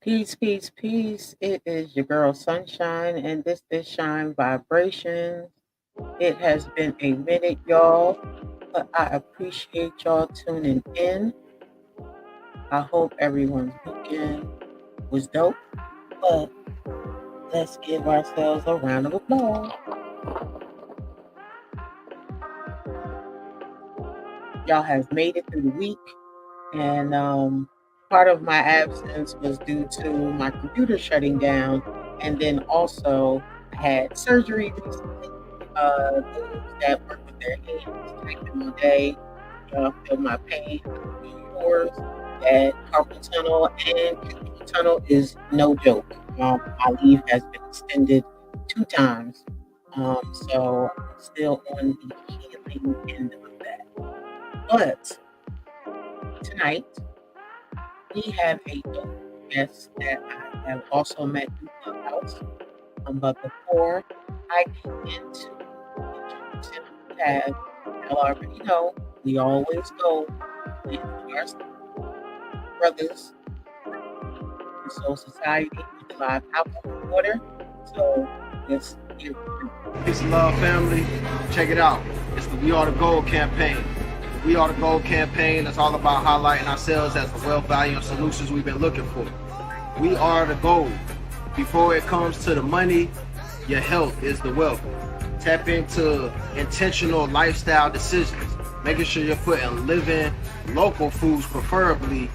Peace, peace, peace. It is your girl Sunshine, and this is Shine Vibrations. It has been a minute, y'all, but I appreciate y'all tuning in. I hope everyone's weekend was dope, but let's give ourselves a round of applause. Y'all have made it through the week, and part of my absence was due to my computer shutting down, and then also I had surgery recently. Those that work with their hands, typing all day, feel my pain. I'm sure that carpal tunnel and carpal tunnel is no joke. My leave has been extended 2 times, so I'm still on the healing end of that. But tonight, we have a dope guest that I have also met in Clubhouse. But before I get into introducing who we have, y'all already know we always go with our brothers in Soul Society with the live alcohol water. So let's get it. Peace and love, family. Check it out. It's the We Are the Gold campaign. We Are the Gold campaign is all about highlighting ourselves as the wealth, value, and solutions we've been looking for. We are the gold. Before it comes to the money, your health is the wealth. Tap into intentional lifestyle decisions, making sure you're putting living local foods, preferably,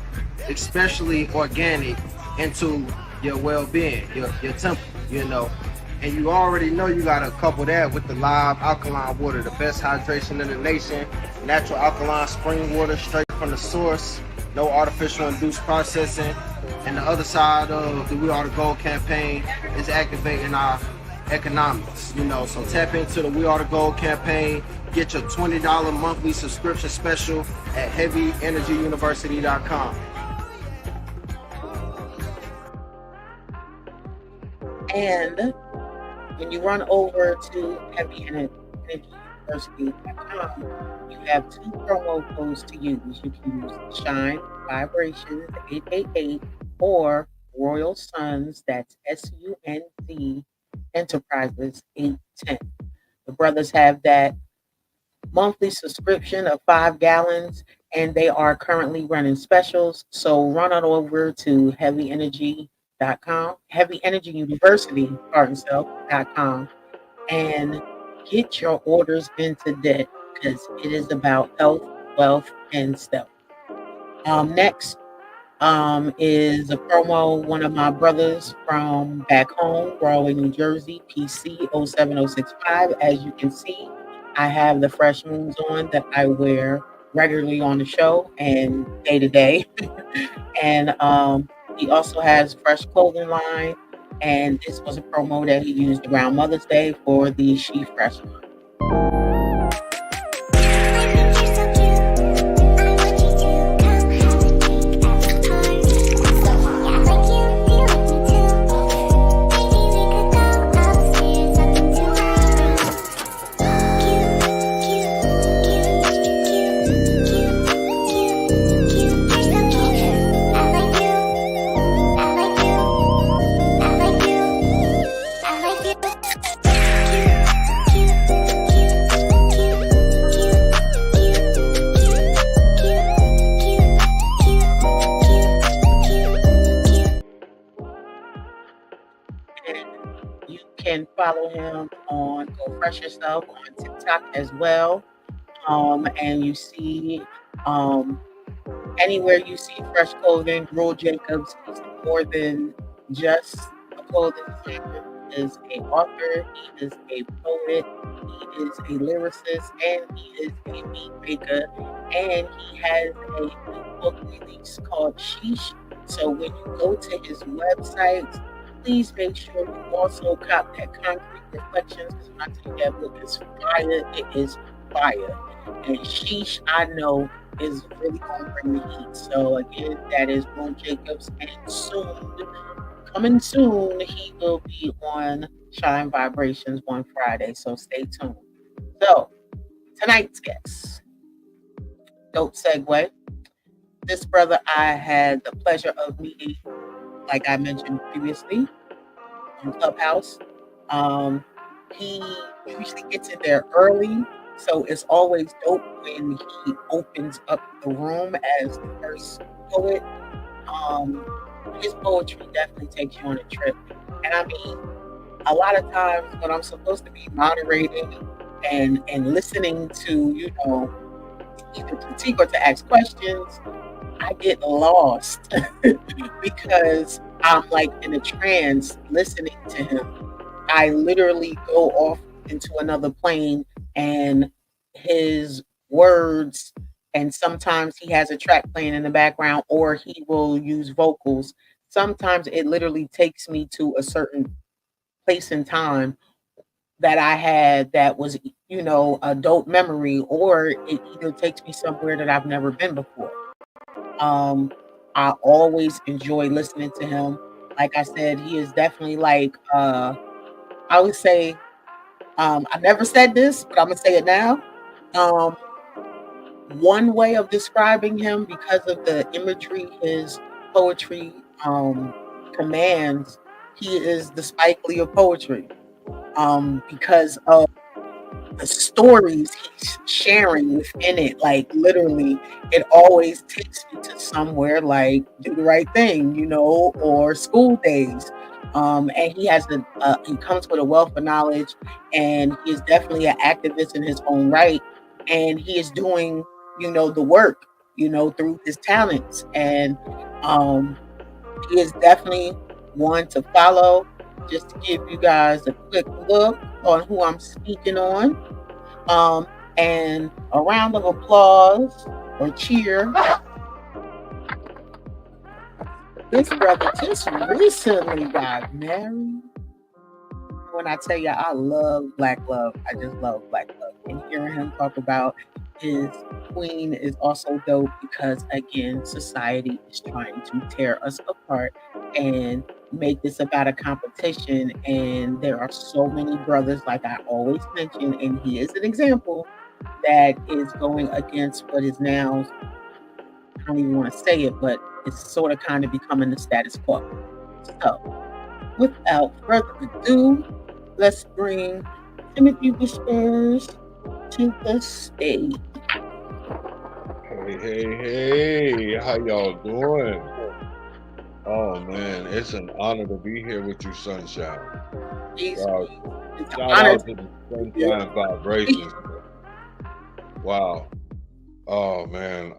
especially organic, into your well-being, your temple, you know. And you already know you gotta couple that with the live alkaline water, the best hydration in the nation, natural alkaline spring water straight from the source, no artificial induced processing. And the other side of the We Are the Gold campaign is activating our economics, you know. So tap into the We Are the Gold campaign, get your $20 monthly subscription special at heavyenergyuniversity.com. And when you run over to heavyenergyuniversity.com, you have 2 promo codes to use. You can use Shine Vibrations 888 or Royal Suns, that's SUNZ Enterprises 810. The brothers have that monthly subscription of 5 gallons, and they are currently running specials. So run on over to heavyenergyuniversity.com, and get your orders into debt, because it is about health, wealth, and stealth. Next is a promo. One of my brothers from back home, Broadway, New Jersey, PC 07065. As you can see, I have the fresh moons on that I wear regularly on the show and day to day. And he also has fresh clothing line, and this was a promo that he used around Mother's Day for the She Fresh line. can follow him on Go Fresh Yourself on TikTok as well. And you see um, anywhere you see fresh clothing, Rule Jacobs is more than just a clothing designer. He is a author, he is a poet, he is a lyricist, and he is a beat maker. And he has a new book release called Sheesh. So when you go to his website, please make sure you also cop that Concrete Reflections, because when I tell you that book is fire, it is fire. And Sheesh, I know, is really going to bring the heat. So again, that is Ron Jacobs, and soon, coming soon, he will be on Shine Vibrations one Friday. So stay tuned. So tonight's guest, dope segue. This brother I had the pleasure of meeting, like I mentioned previously, on Clubhouse. Um, he usually gets in there early, so it's always dope when he opens up the room as the first poet. Um, his poetry definitely takes you on a trip. And I mean, a lot of times when I'm supposed to be moderating and listening to, either critique or to ask questions, I get lost because I'm like in a trance listening to him. I literally go off into another plane, and his words, and sometimes he has a track playing in the background or he will use vocals. Sometimes it literally takes me to a certain place in time that I had that was, a dope memory, or it either takes me somewhere that I've never been before. Um, I always enjoy listening to him. Like I said, he is definitely like I would say, I never said this, but I'm gonna say it now. Um, One way of describing him, because of the imagery his poetry commands, he is the Spike Lee of poetry. Because of the stories he's sharing within it. Like literally, it always takes me to somewhere like Do the Right Thing, or School Days. And he comes with a wealth of knowledge, and he is definitely an activist in his own right. And he is doing, the work, through his talents. And um, he is definitely one to follow. Just to give you guys a quick look on who I'm speaking on. Um, and a round of applause or cheer. This brother just recently got married. When I tell you I love black love, I just love black love. And hearing him talk about his queen is also dope because, again, society is trying to tear us apart and make this about a competition. And there are so many brothers, like I always mention, and he is an example that is going against what is now, I don't even want to say it, but it's sort of kind of becoming the status quo. So, without further ado, let's bring Timothy Whispers to the stage. Hey, how y'all doing? Oh man, it's an honor to be here with you, Sunshine. Wow. It's an Shout honor out to the Sunshine Vibrations. Wow. Oh man.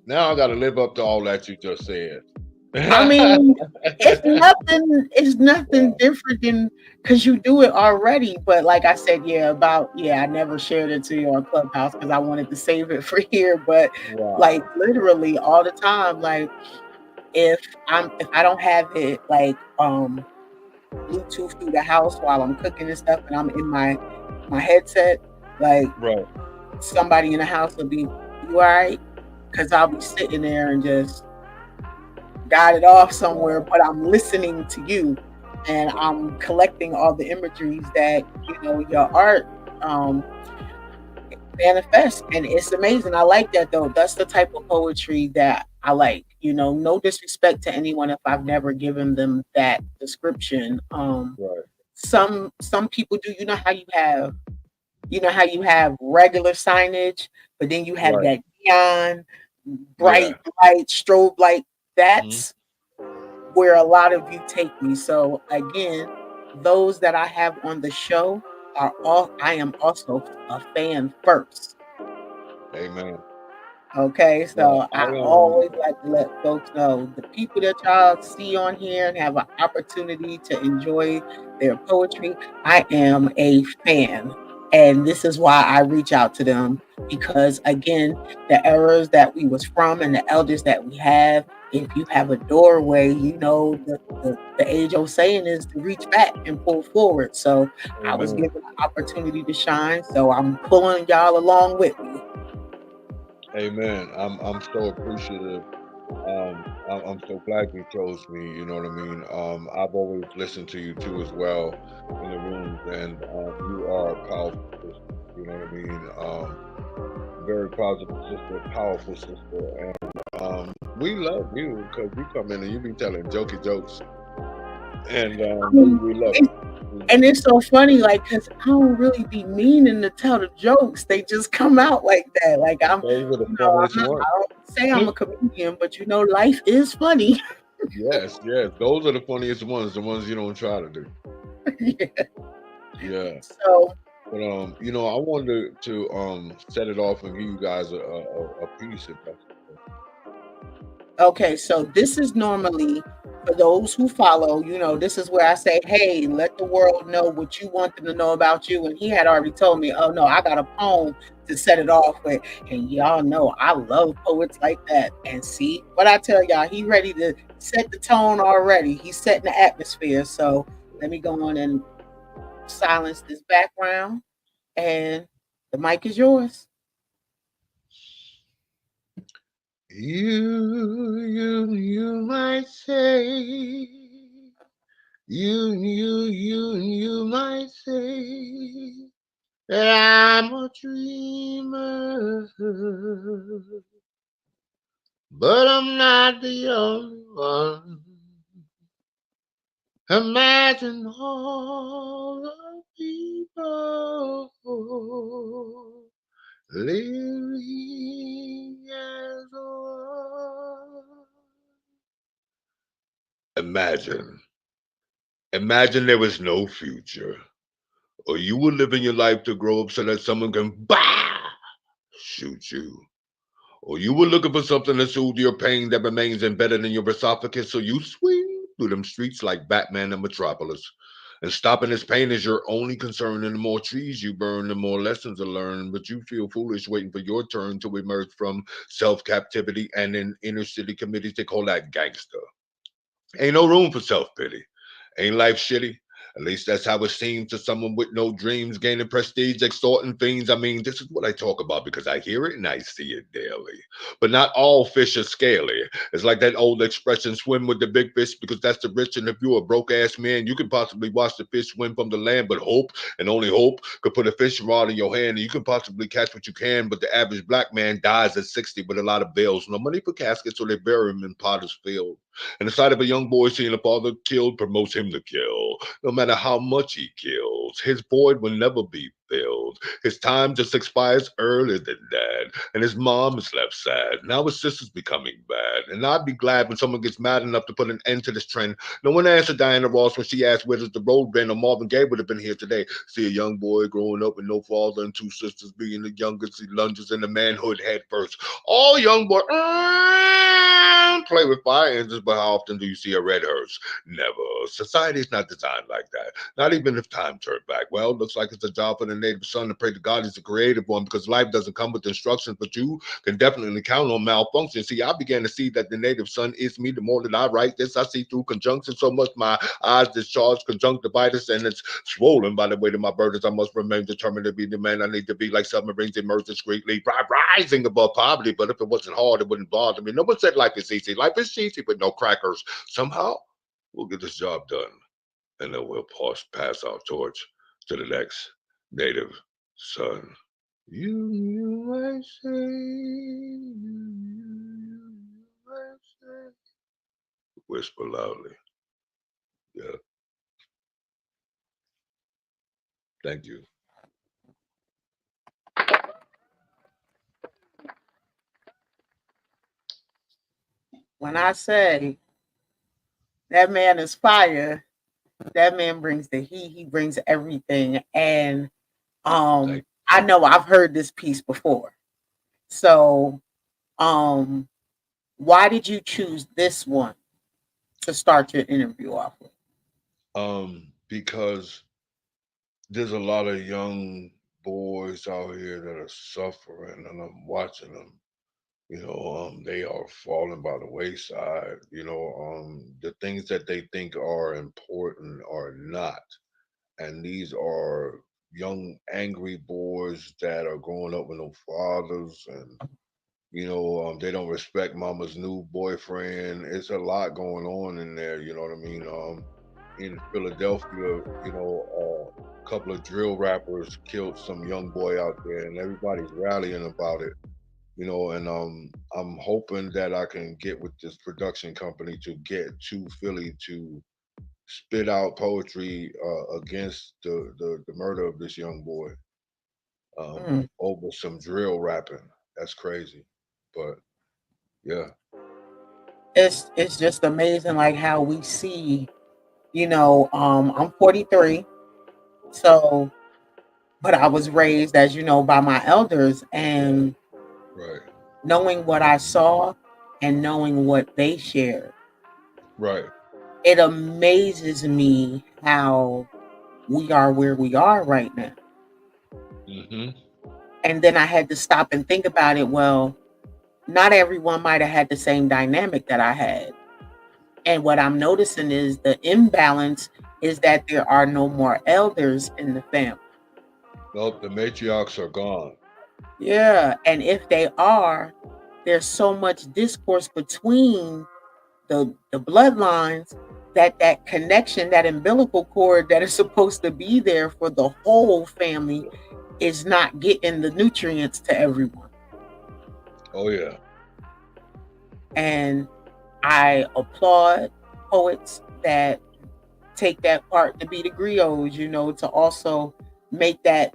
Now I gotta live up to all that you just said. I mean, it's nothing Wow. different than because you do it already. But like I said, I never shared it to you on Clubhouse because I wanted to save it for here. But like Wow. literally all the time, like if I don't have it like Bluetooth through the house while I'm cooking and stuff, and I'm in my headset, like Right. somebody in the house will be, "You all right?" Because I'll be sitting there and just got it off somewhere, Wow. but I'm listening to you, and I'm collecting all the imageries that your art um, manifests, and it's amazing. I like that though. That's the type of poetry that I like. No disrespect to anyone if I've never given them that description. Right. Some people do. You know how you have regular signage, but then you have Right. that neon, Yeah. bright light, strobe light. Hmm. That's where a lot of you take me. So again, those that I have on the show are all, I am also a fan first. Amen. Okay, Yeah, so I always like to let folks know the people that y'all see on here and have an opportunity to enjoy their poetry. I am a fan, and this is why I reach out to them because, again, the eras that we was from and the elders that we have. If you have a doorway, you know the age old saying is to reach back and pull forward. So I was amen, given an opportunity to shine, so I'm pulling y'all along with me. amen. I'm so appreciative. I'm so glad you chose me. You know what I mean. I've always listened to you too as well in the rooms, and you are a powerful sister. You know what I mean. Very positive sister, powerful sister, and we love you because you come in and you be telling jokey jokes, and we love It's it. We love And it. it's so funny, like, cause I don't really be meaning to tell the jokes. They just come out like that. Like Those are the I'm funniest not, ones. I don't say I'm a comedian, but life is funny. Yes, yes, those are the funniest ones. The ones you don't try to do. Yeah. Yeah. So, But I wanted to set it off and give you guys a piece if that's okay, so this is normally for those who follow, this is where I say, hey, let the world know what you want them to know about you. And he had already told me, oh no, I got a poem to set it off with. And y'all know I love poets like that. And see what I tell y'all, he ready to set the tone already. He's setting the atmosphere. So let me go on and silence this background. And the mic is yours. you might say you might say that I'm a dreamer, but I'm not the only one. Imagine all the people living as one. Imagine. Imagine there was no future, or you were living your life to grow up so that someone can shoot you. Or you were looking for something to soothe your pain that remains embedded in your esophagus, so you swing through them streets like Batman in Metropolis. And stopping this pain is your only concern, and the more trees you burn, the more lessons are learned. But you feel foolish waiting for your turn to emerge from self captivity, and in inner city committees, they call that gangster. Ain't no room for self pity. Ain't life shitty? At least that's how it seems to someone with no dreams, gaining prestige, extorting fiends. I mean, this is what I talk about because I hear it and I see it daily. But not all fish are scaly. It's like that old expression, swim with the big fish because that's the rich. And if you're a broke ass man, you can possibly watch the fish swim from the land, but hope and only hope could put a fishing rod in your hand and you can possibly catch what you can. But the average black man dies at 60 with a lot of bills. No money for caskets, so they bury him in potter's field. And the sight of a young boy seeing a father killed promotes him to kill. No matter how much he kills, his void will never be filled. His time just expires earlier than that. And his mom is left sad. Now his sister's becoming bad. And I'd be glad when someone gets mad enough to put an end to this trend. No one answered Diana Ross when she asked where does the road been, or Marvin Gaye would have been here today. See a young boy growing up with no father and two sisters being the youngest. He lunges into manhood head first. All young boy play with fire engines, but how often do you see a red hearse? Never. Society's not designed like that. Not even if time turned back. Well, it looks like it's a job for the native son to pray to God he's a creative one because life doesn't come with instructions, but you can definitely count on malfunction. See, I began to see that the native son is me. The more that I write this, I see through conjunction so much my eyes discharge conjunctivitis and it's swollen by the weight of my burdens. I must remain determined to be the man I need to be, like submarines emerge discreetly, rising above poverty. But if it wasn't hard, it wouldn't bother me. No one said life is easy. Life is cheesy, but no crackers. Somehow, we'll get this job done, and then we'll pass our torch to the next native son. You might say, you might say. Whisper loudly. Yeah, thank you. When I say that man is fire, That man brings the heat. He brings everything. And Like, I know I've heard this piece before. So um, why did you choose this one to start your interview off with? because there's a lot of young boys out here that are suffering, and I'm watching them. They are falling by the wayside. The things that they think are important are not, and these are young, angry boys that are growing up with no fathers, and they don't respect mama's new boyfriend. It's a lot going on in there. You know what I mean? In Philadelphia, a couple of drill rappers killed some young boy out there, and everybody's rallying about it. And I'm hoping that I can get with this production company to get to Philly to spit out poetry against the murder of this young boy Mm. over some drill rapping. That's crazy, but yeah, It's just amazing, like how we see. I'm 43, so but I was raised, as you know, by my elders, and right, knowing what I saw and knowing what they shared, right, it amazes me how we are where we are right now. hmm, And then I had to stop and think about it. Well, not everyone might have had the same dynamic that I had. And what I'm noticing is the imbalance is that there are no more elders in the family. nope, the matriarchs are gone. Yeah. And if they are, there's so much discourse between the bloodlines that that connection, that umbilical cord that is supposed to be there for the whole family is not getting the nutrients to everyone. Oh yeah, And I applaud poets that take that part to be the griots, to also make that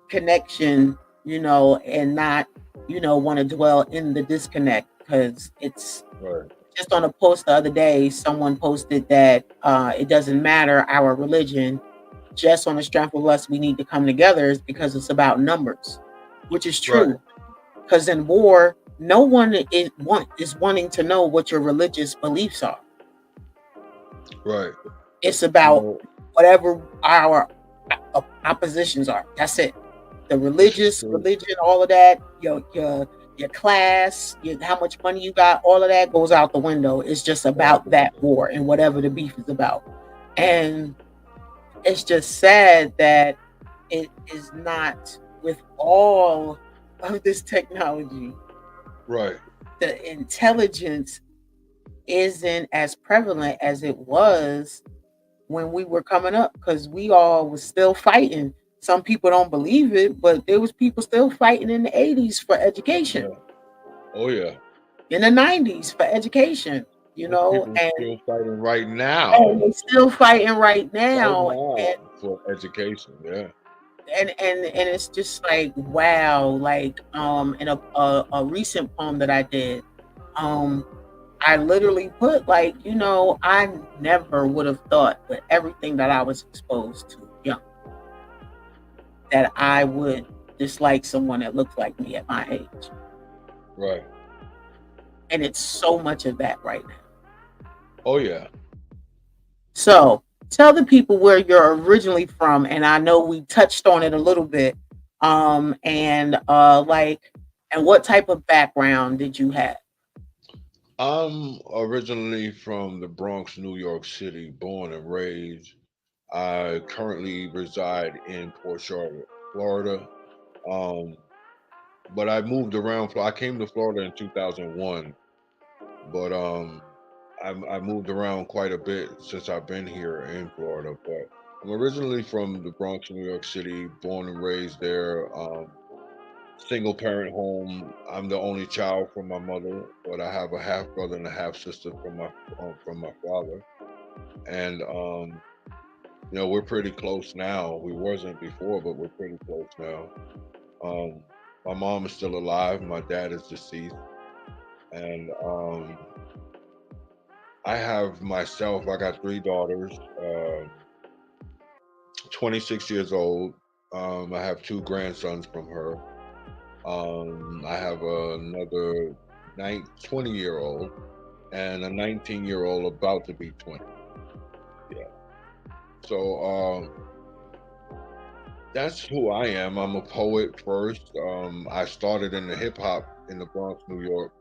connection, and not, want to dwell in the disconnect, because it's right, just on a post the other day, someone posted that it doesn't matter our religion, just on the strength of us, we need to come together is because it's about numbers, which is right, true. Because in war, no one is wanting to know what your religious beliefs are. right. It's You about know, whatever our oppositions are. That's it. The it's religious, true. religion, all of that, your class, how much money you got, all of that goes out the window. It's just Out about the that window. war and whatever the beef is about. And it's just sad that it is not, with all of this technology, Right. the intelligence isn't as prevalent as it was when we were coming up, because we all was still fighting. Some people don't believe it, but there was people still fighting in the 80s for education, Yeah. Oh yeah. in the 90s for education, There's people and still fighting right now. they still fighting right Right now. now for education. Yeah. And it's just like, wow. Like in a recent poem that I did, um I literally put, like, I never would have thought, with everything that I was exposed to young, that I would dislike someone that looked like me at my age. Right. And it's so much of that right now. Oh yeah. So tell the people where you're originally from. And I know we touched on it a little bit. And and what type of background did you have? I'm originally from the Bronx, New York City, born and raised. I currently reside in Port Charlotte, Florida. Um, but I moved around. I came to Florida in 2001, but I moved around quite a bit since I've been here in Florida. But I'm originally from the Bronx, New York City, born and raised there. Single parent home. I'm the only child from my mother, but I have a half brother and a half sister from my father, and we're pretty close now. We wasn't before, but we're pretty close now. Um, my mom is still alive. My dad is deceased, and I have myself. I got three daughters. 26 years old. I have two grandsons from her. I have another 20-year old and a 19-year old about to be 20. Yeah. So that's who I am. I'm a poet first. I started in the hip hop in the Bronx, New York.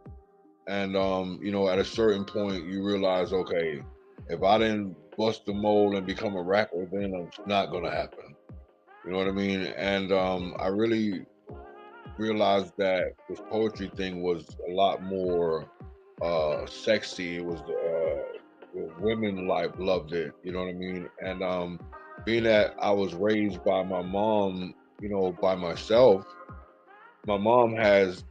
And at a certain point you realize, okay, if I didn't bust the mold and become a rapper, then it's not gonna happen. You know what I mean? And I really realized that this poetry thing was a lot more sexy. It was women like loved it, you know what I mean? And being that I was raised by my mom, by myself, my mom has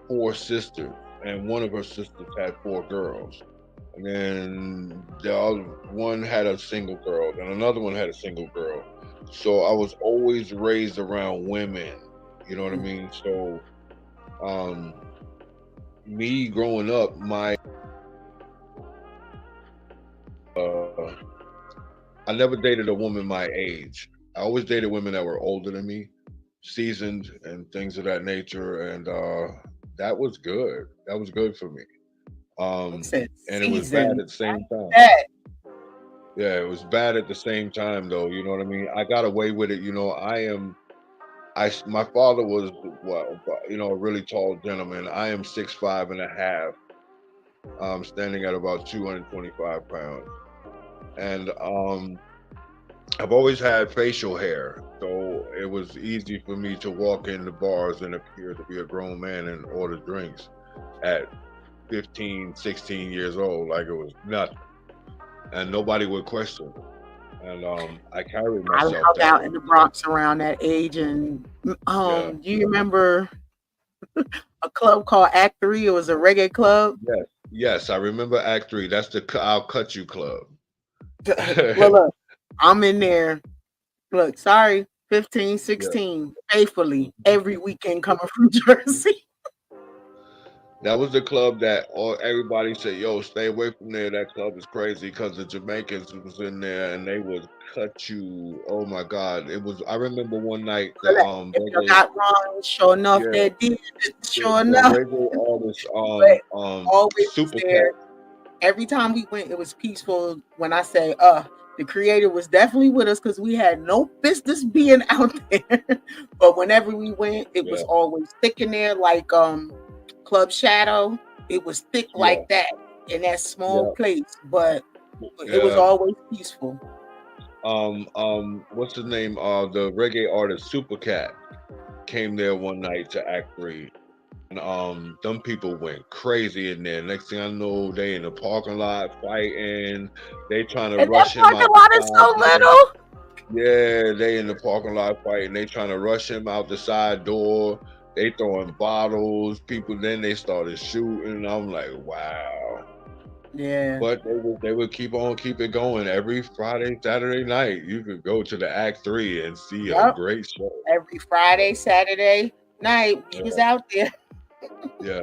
four sisters, and one of her sisters had four girls. And then the other one had a single girl, and another one had a single girl. So I was always raised around women, you know what I mean? So um me growing up, my I never dated a woman my age. I always dated women that were older than me, seasoned and things of that nature, and that was good. That was good for me. He said And it was bad season. at the same time. That Yeah, it was bad at the same time though, you know what I mean? I got away with it, my father was, well, a really tall gentleman. I am 6'5" and a half, standing at about 225 pounds. And I've always had facial hair, so it was easy for me to walk in the bars and appear to be a grown man and order drinks at 15, 16 years old, like it was nothing. And nobody would question it. And I carried I myself hung that out way. in the Bronx around that age, and Yeah. do you remember a club called Act Three? It was a reggae club. Yes. Yes. I remember Act Three. That's the I'll Cut You Club. Look, I'm in there. Look, sorry, 15, Yeah. 16, faithfully every weekend coming from Jersey. That was the club that everybody said, "Yo, stay away from there. That club is crazy because the Jamaicans was in there and they would cut you." Oh my God! It was. I remember one night the Look, if you're reggae, not wrong, sure enough, yeah, they did. Sure the enough, reggae artist but always was Super there. Cat. Every time we went, it was peaceful. When I say, the creator was definitely with us because we had no business being out there. But whenever we went, it was Yeah, always thick in there, like Club Shadow. It was thick yeah, like that in that small yeah, place, but it was yeah. always peaceful. What's his name? The reggae artist Super Cat came there one night to Act Three. And them people went crazy in there. Next thing I know, they in the parking lot fighting. They trying to And that rush him parking out the lot is side so door. little. Yeah, they in the parking lot fighting. They trying to rush him out the side door. They throwing bottles. People then they started shooting. I'm like, wow. Yeah. But they would keep it going every Friday, Saturday night. You could go to the Act Three and see a Yep. great show. Every Friday, Saturday night, we was Yeah, out there yeah.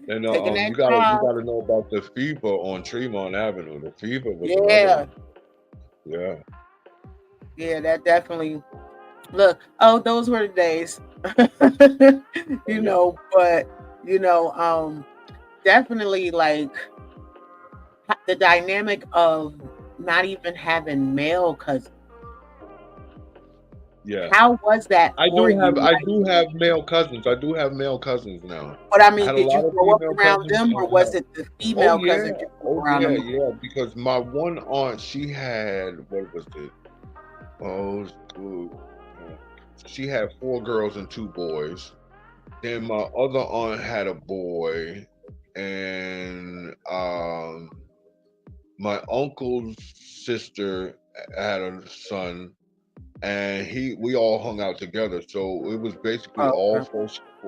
And taking that you drive. gotta know about the fever on Tremont Avenue. The fever was another Yeah. one. Yeah, Yeah, that definitely look. Oh, those were the days. oh yeah, But definitely like the dynamic of not even having male cousins. yeah. How was that I for do you? have I Like, do have male cousins. I do have male cousins now. but I I mean, had a did you lot of grow up female around cousins, them, or and I was had, it the oh female yeah, cousins you grew up oh around the yeah, most? yeah. Because my one aunt, she had, what was it? Oh, she had four girls and two boys. Then my other aunt had a boy, and my uncle's sister had a son, and we all hung out together. So it was basically Oh, okay.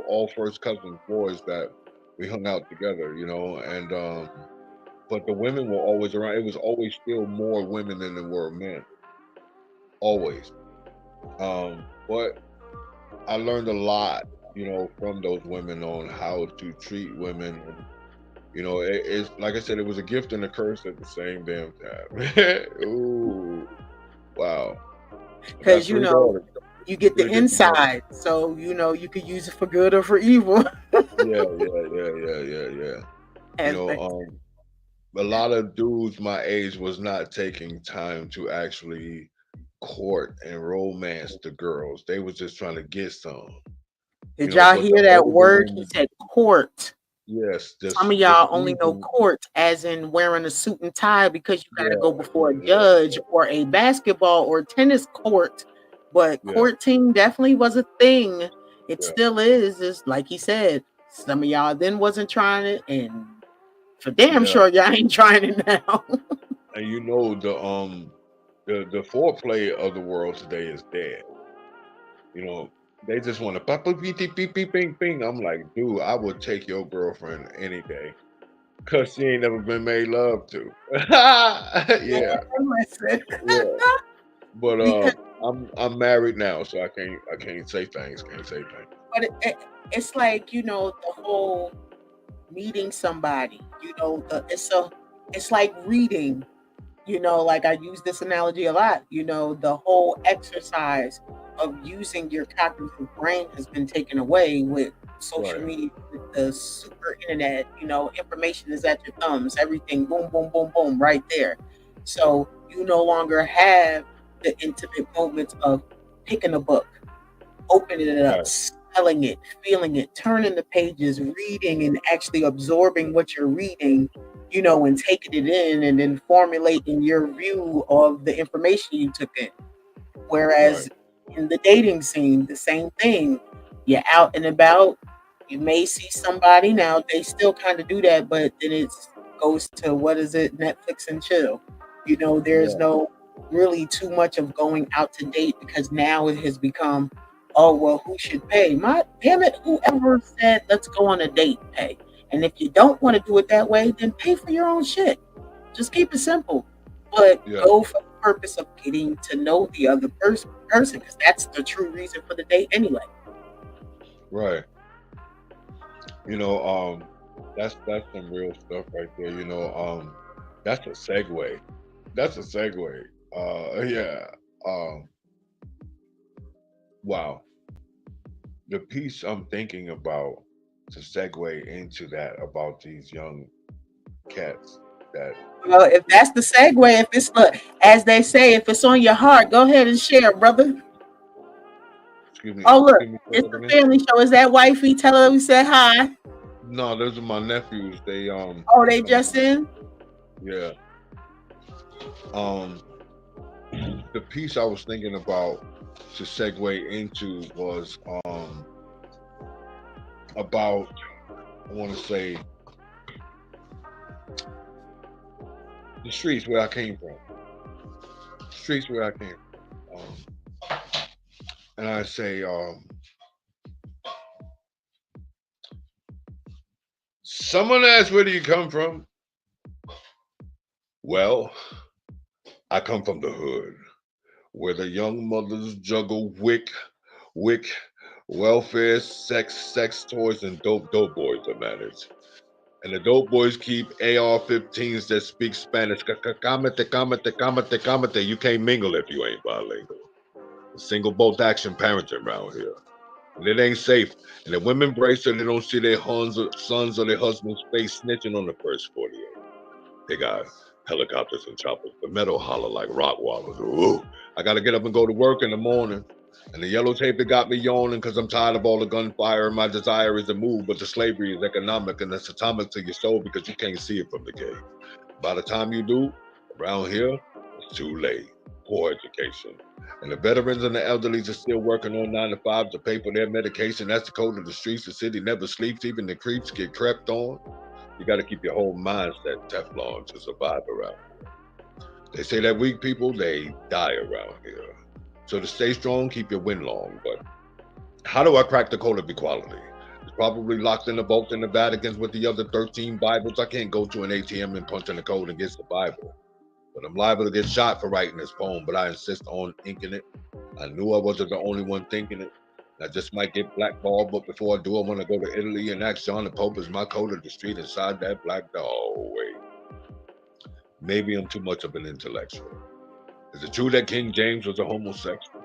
all first cousin boys that we hung out together, and but the women were always around. It was always still more women than there were men, always. But I learned a lot, from those women on how to treat women, and You know, it's like I said, it was a gift and a curse at the same damn time. Ooh, wow. I got Because three daughters, you get the three different mothers. inside, so you could use it for good or for evil. Yeah. You As know, they say. a lot of dudes my age was not taking time to actually court and romance the girls. They was just trying to get some. You Did know, y'all but the hear that older word? He women, said court. yes, Some of the y'all only know season, court as in wearing a suit and tie because you got to yeah, go before a yeah, judge, or a basketball or tennis court. But yeah, courting definitely was a thing. It yeah, still is. Just like he said, some of y'all then wasn't trying it, and for damn yeah. sure y'all ain't trying it now. And you know the foreplay of the world today is dead. You know, they just want to pop beep beep beep beep bing bing. I'm like, dude, I would take your girlfriend any day. Cause she ain't never been made love to. Man, Yeah, listen. yeah. But Because I'm married now, so I can't say things. Can't say things. but it's like the whole meeting somebody. It's like reading. Like I use this analogy a lot. The whole exercise of using your cognitive brain has been taken away with social Right, media, with the super internet. Information is at your thumbs, everything, boom, boom, boom, boom, right there. So you no longer have the intimate moments of picking a book, opening it up, right, smelling it, feeling it, turning the pages, reading, and actually absorbing what you're reading, and taking it in and then formulating your view of the information you took in. right. Whereas in the dating scene, the same thing. You're out and about. You may see somebody now. They still kind of do that, but then it goes to what is it? Netflix and chill. There's Yeah, no really too much of going out to date because now it has become, oh well, who should pay? My damn it, whoever said let's go on a date, pay. And if you don't want to do it that way, then pay for your own shit. Just keep it simple, but yeah, go for the purpose of getting to know the other person, because that's the true reason for the date anyway. right. You know, that's some real stuff right there. You know, that's a segue. That's a segue. Yeah. Um, wow. The piece I'm thinking about to segue into that about these young cats that Well, if that's the segue, if it's as they say, if it's on your heart, go ahead and share, brother. Oh look, excuse me, say it's that the again. family show. Is that wifey? Tell her we said hi. No, those are my nephews. They Oh, they just in. yeah. Um the piece I was thinking about to segue into was about I want to say the streets where I came from. Streets where I came from. And I say someone asked where do you come from? Well, I come from the hood where the young mothers juggle wick, welfare, sex toys, and dope boys are managed. And the dope boys keep AR-15s that speak Spanish. Cámate. You can't mingle if you ain't bilingual. Single bolt action parenting around here. And it ain't safe. And the women brace so they don't see their sons or their husband's face snitching on the first 48. They got helicopters and choppers. The metal holler like rock wallers. Ooh, I gotta get up and go to work in the morning. And the yellow tape that got me yawning because I'm tired of all the gunfire and my desire is to move, but the slavery is economic and it's atomic to your soul because you can't see it from the gate. By the time you do, around here, it's too late. Poor education. And the veterans and the elderlies are still working on 9 to 5 to pay for their medication. That's the code of the streets. The city never sleeps. Even the creeps get crept on. You got to keep your whole mindset Teflon to survive around here. They say that weak people, they die around here. So to stay strong, keep your wind long. But how do I crack the code of equality? It's probably locked in the vault in the Vatican's with the other 13 Bibles. I can't go to an ATM and punch in the code and get the Bible. But I'm liable to get shot for writing this poem, but I insist on inking it. I knew I wasn't the only one thinking it. I just might get blackballed, but before I do, I want to go to Italy and ask John the Pope is my code of the street inside that black dog. Oh, wait. Maybe I'm too much of an intellectual. Is it true that King James was a homosexual?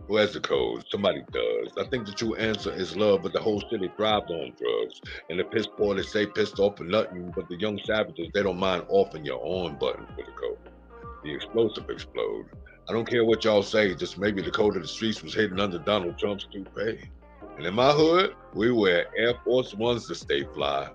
Who has the code? Somebody does. I think the true answer is love, but the whole city thrives on drugs. And the piss poor, they stay pissed off for nothing, but the young savages, they don't mind offing your on button for the code. The explosive explode. I don't care what y'all say, just maybe the code of the streets was hidden under Donald Trump's toupee. And in my hood, we wear Air Force Ones to stay fly.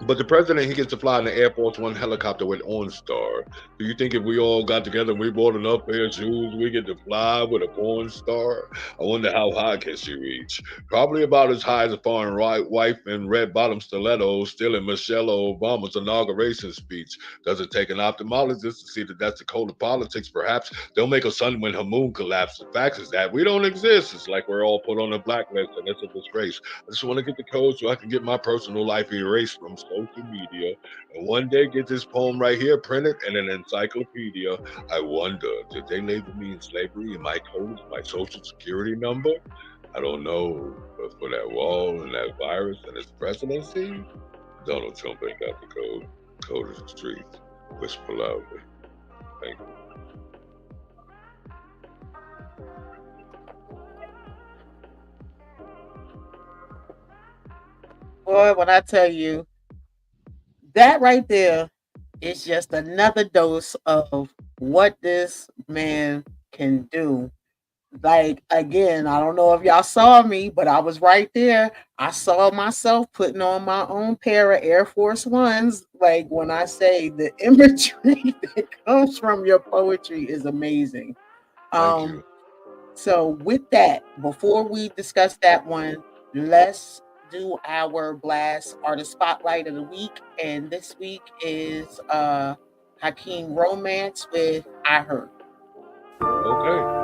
But the president, he gets to fly in the Air Force One helicopter with OnStar. Do you think if we all got together and we bought enough pair of shoes, we get to fly with a porn star? I wonder how high can she reach? Probably about as high as a foreign wife in red bottom stilettos still in Michelle Obama's inauguration speech. Does it take an ophthalmologist to see that that's the code of politics? Perhaps they'll make a sun when her moon collapses. The fact is that we don't exist. It's like we're all put on a blacklist and it's a disgrace. I just want to get the code so I can get my personal life erased from social media, and one day get this poem right here printed in an encyclopedia. I wonder, did they label me in slavery and my code is my social security number? I don't know, but for that wall and that virus and its presidency, Donald Trump ain't got the code. Code of the streets. Whisper loudly. Thank you. Boy, when I tell you, that right there is just another dose of what this man can do. Like, again, I don't know if y'all saw me, but I was right there. I saw myself putting on my own pair of Air Force Ones. Like, when I say the imagery that comes from your poetry is amazing. Thank you. So with that, before we discuss that one, let's do our blast artist spotlight of the week. And this week is Hakeem Romance with I Heard. Okay.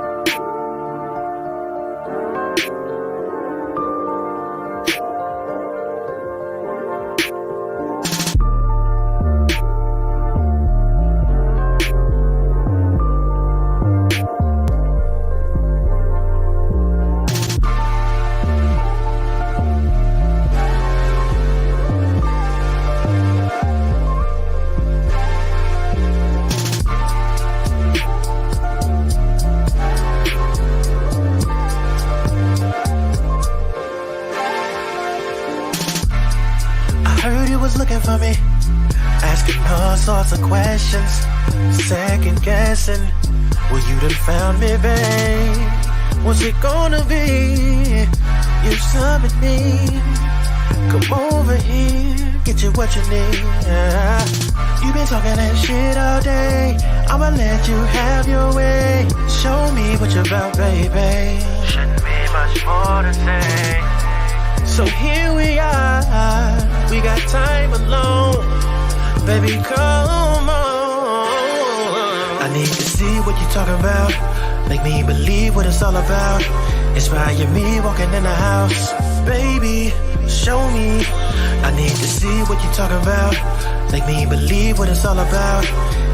Looking for me, asking all sorts of questions, second guessing. Well, you done found me, babe. What's it gonna be? You summoned me. Come over here, get you what you need. You been talking that shit all day. I'ma let you have your way. Show me what you're about, baby. Shouldn't be much more to say. So here we are, we got time alone. Baby, come on. I need to see what you're talking about. Make me believe what it's all about. Inspire me walking in the house. Baby, show me. I need to see what you're talking about. Make me believe what it's all about.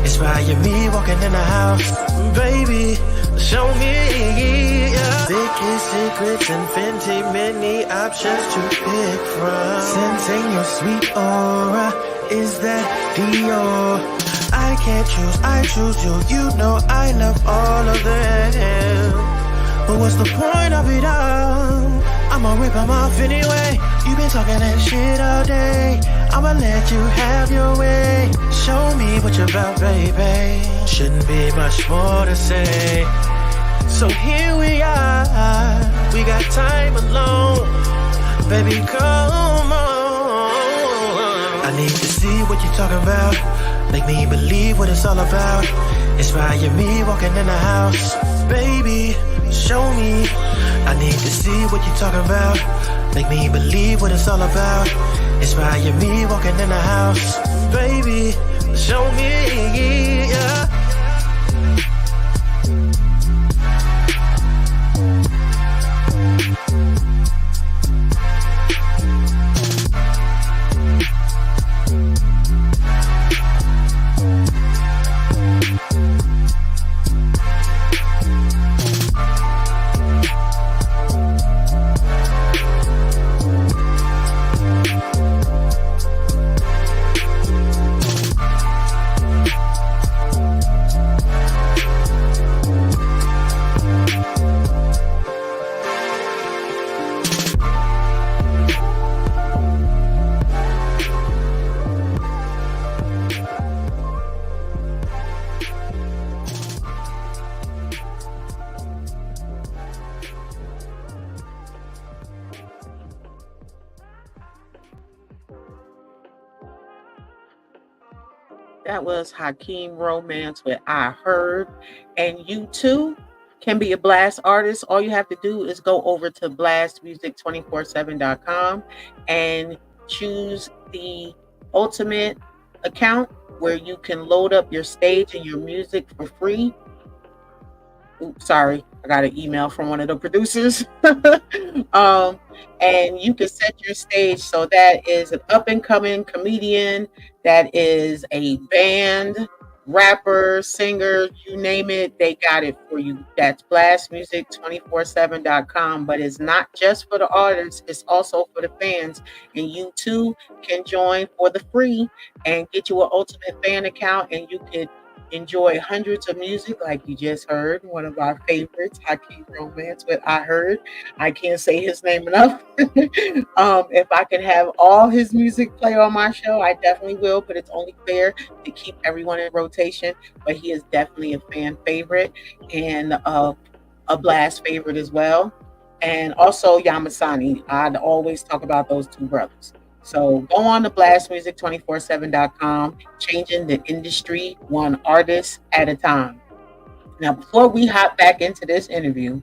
Inspire me walking in the house. Baby, show me, yeah. Biggest secrets, infinity, many options to pick from. Sensing your sweet aura, is that Dior? I can't choose, I choose you. You know I love all of them. But what's the point of it all? I'ma rip them off anyway. You been talking that shit all day. I'ma let you have your way. Show me what you're about, baby. Shouldn't be much more to say. So here we are, we got time alone. Baby, come on. I need to see what you're talking about. Make me believe what it's all about. Inspire me walking in the house. Baby, show me. I need to see what you're talking about. Make me believe what it's all about. Inspire me walking in the house. Baby, show me, yeah. That was Hakeem Romance with I Heard. And you too can be a blast artist. All you have to do is go over to blastmusic247.com and choose the ultimate account where you can load up your stage and your music for free. Oops, sorry, I got an email from one of the producers. um, and you can set your stage. So that is an up and coming comedian, that is a band, rapper, singer, you name it, they got it for you. That's blastmusic247.com. But it's not just for the artists, it's also for the fans. And you too can join for the free and get you an ultimate fan account, and you could enjoy hundreds of music like you just heard. One of our favorites, Hakeem Romance with I Heard. I can't say his name enough. If I can have all his music play on my show, I definitely will, but it's only fair to keep everyone in rotation. But he is definitely a fan favorite and a blast favorite as well. And also Yamasani. I'd always talk about those two brothers. So go on to blastmusic247.com, changing the industry one artist at a time. Now, before we hop back into this interview,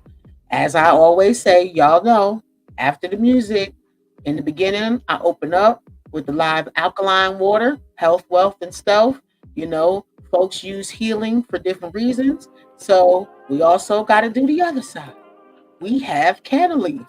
as I always say, y'all know, after the music, in the beginning, I open up with the live alkaline water, health, wealth, and stealth. You know, folks use healing for different reasons. So we also got to do the other side. We have CannaLeaf.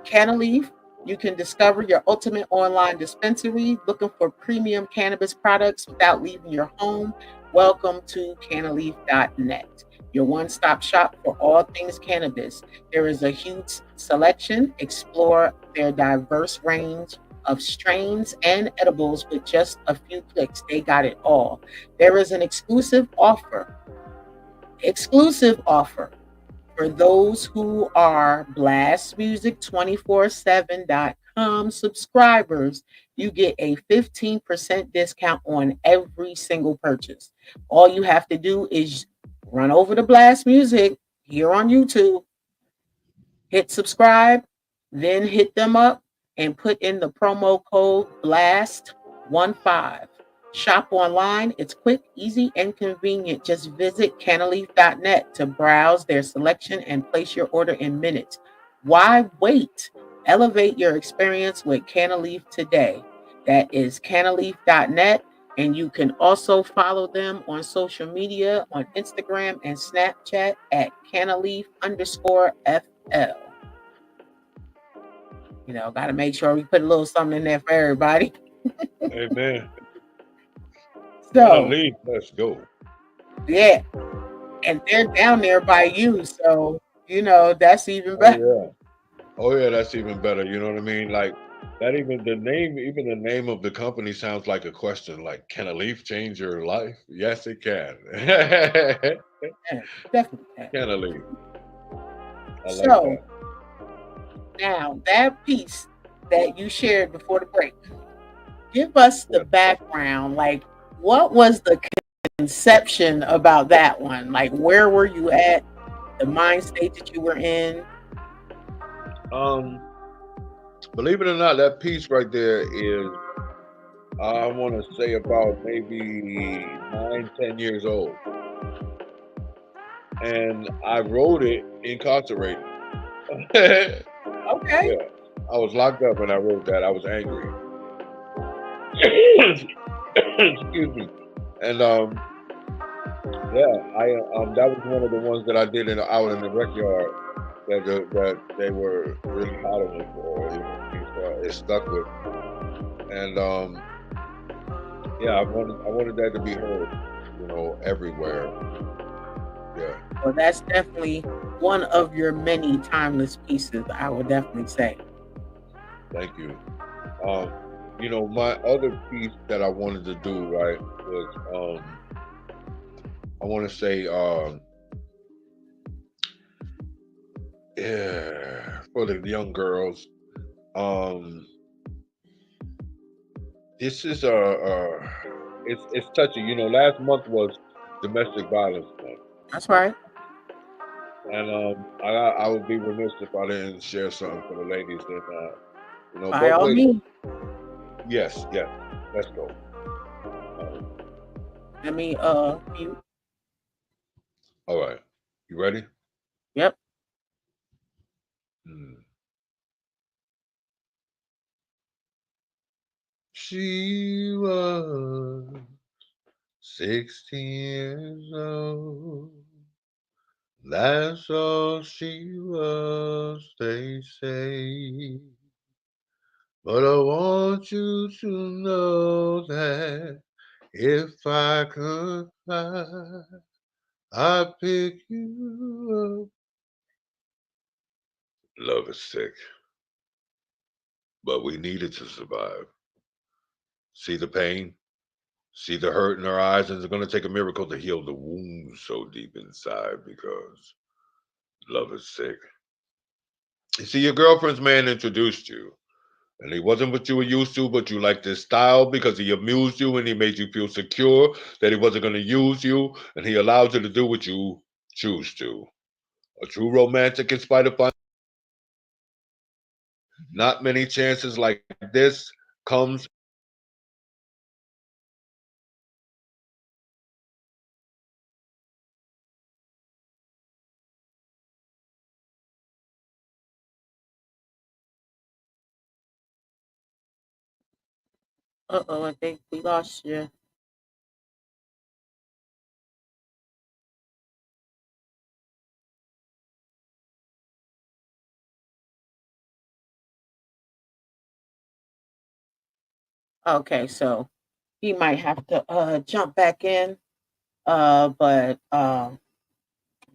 CannaLeaf, you can discover your ultimate online dispensary looking for premium cannabis products without leaving your home. Welcome to CannaLeaf.net, your one-stop shop for all things cannabis. There is a huge selection. Explore their diverse range of strains and edibles with just a few clicks. They got it all. There is an exclusive offer. For those who are blastmusic247.com subscribers. You get a 15% discount on every single purchase. All you have to do is run over to Blast Music here on YouTube, hit subscribe, then hit them up and put in the promo code BLAST15. Shop online. It's quick, easy, and convenient. Just visit CannaLeaf.net to browse their selection and place your order in minutes. Why wait? Elevate your experience with CannaLeaf today. That is CannaLeaf.net. And you can also follow them on social media on Instagram and Snapchat at CannaLeaf_FL. You know, got to make sure we put a little something in there for everybody. Amen. So, let's go. yeah. And they're down there by you. So, you know, that's even better. Oh yeah, that's even better. You know what I mean? Like that even the name of the company sounds like a question. Like, can a leaf change your life? Yes, it can. Yeah, definitely can. Can a leaf. I like So, that. now that piece that you shared before the break, give us the background. Like, what was the conception about that one? Like, where were you at? The mind state that you were in? Believe it or not, that piece right there is, I want to say about maybe 9, 10 years old. And I wrote it incarcerated. Okay. Yeah. I was locked up and I wrote that. I was angry. Excuse me. And that was one of the ones that I did out in the rec yard that they were really proud of me for. You know, it stuck with. And I wanted that to be heard, you know, everywhere. Yeah. Well, that's definitely one of your many timeless pieces, I would definitely say. Thank you. You know, my other piece that I wanted to do, right, was I want to say for the young girls, this is it's touchy. You know, last month was domestic violence month. That's right. And I would be remiss if I didn't share something for the ladies. And you know, By all means. Yes, let's go. Let me mute. All right. You ready? Yep. Hmm. She was 16 years old. That's all she was, they say. But I want you to know that if I could fly, I'd pick you up. Love is sick, but we need it to survive. See the pain? See the hurt in our eyes, and it's going to take a miracle to heal the wounds so deep inside because love is sick. You see, your girlfriend's man introduced you, and he wasn't what you were used to, but you liked his style because he amused you and he made you feel secure that he wasn't going to use you, and he allowed you to do what you choose to. A true romantic, in spite of not many chances like this comes. Uh-oh, I think we lost you. Okay, so he might have to jump back in. But